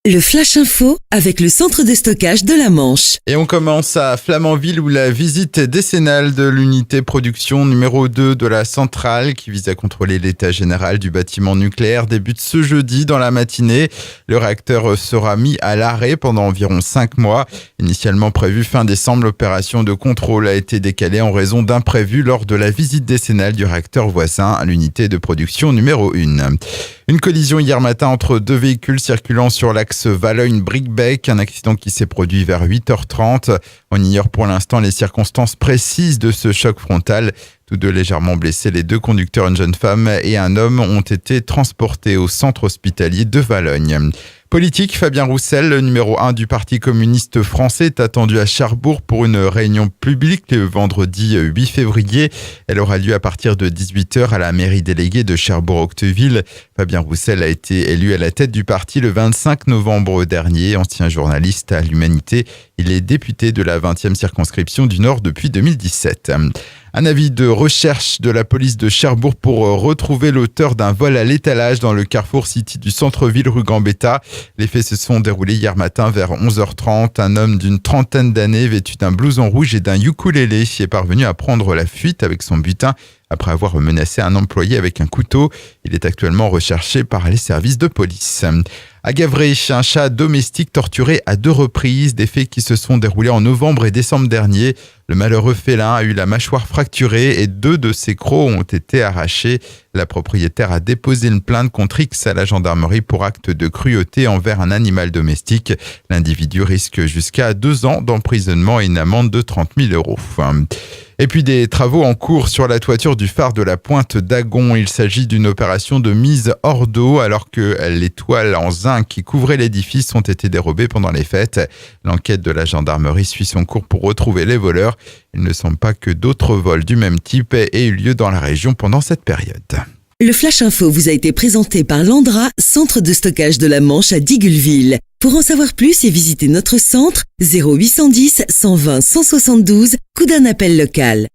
Le Flash Info avec le centre de stockage de la Manche. Et on commence à Flamanville où la visite décennale de l'unité production numéro 2 de la centrale qui vise à contrôler l'état général du bâtiment nucléaire débute ce jeudi dans la matinée. Le réacteur sera mis à l'arrêt pendant environ 5 mois. Initialement prévu fin décembre, l'opération de contrôle a été décalée en raison d'imprévus lors de la visite décennale du réacteur voisin à l'unité de production numéro 1. Une collision hier matin entre deux véhicules circulant sur l'axe Valogne-Bricbec, un accident qui s'est produit vers 8h30. On ignore pour l'instant les circonstances précises de ce choc frontal. Tous deux légèrement blessés, les deux conducteurs, une jeune femme et un homme, ont été transportés au centre hospitalier de Valogne. Politique, Fabien Roussel, le numéro 1 du Parti communiste français, est attendu à Cherbourg pour une réunion publique le vendredi 8 février. Elle aura lieu à partir de 18h à la mairie déléguée de Cherbourg-Octeville. Fabien Roussel a été élu à la tête du parti le 25 novembre dernier. Ancien journaliste à l'Humanité, il est député de la 20e circonscription du Nord depuis 2017. Un avis de recherche de la police de Cherbourg pour retrouver l'auteur d'un vol à l'étalage dans le Carrefour City du centre-ville rue Gambetta. Les faits se sont déroulés hier matin vers 11h30. Un homme d'une trentaine d'années vêtu d'un blouson rouge et d'un ukulélé est parvenu à prendre la fuite avec son butin après avoir menacé un employé avec un couteau. Il est actuellement recherché par les services de police. À Gavray, un chat domestique torturé à 2 reprises, des faits qui se sont déroulés en novembre et décembre dernier. Le malheureux félin a eu la mâchoire fracturée et 2 de ses crocs ont été arrachés. La propriétaire a déposé une plainte contre X à la gendarmerie pour acte de cruauté envers un animal domestique. L'individu risque jusqu'à 2 ans d'emprisonnement et une amende de 30 000 €. Et puis des travaux en cours sur la toiture du phare de la Pointe d'Agon. Il s'agit d'une opération de mise hors d'eau alors que les toiles en zinc qui couvraient l'édifice ont été dérobées pendant les fêtes. L'enquête de la gendarmerie suit son cours pour retrouver les voleurs. Il ne semble pas que d'autres vols du même type aient eu lieu dans la région pendant cette période. Le Flash Info vous a été présenté par Landra, centre de stockage de la Manche à Digoulville. Pour en savoir plus et visiter notre centre, 0810 120 172, coup d'un appel local.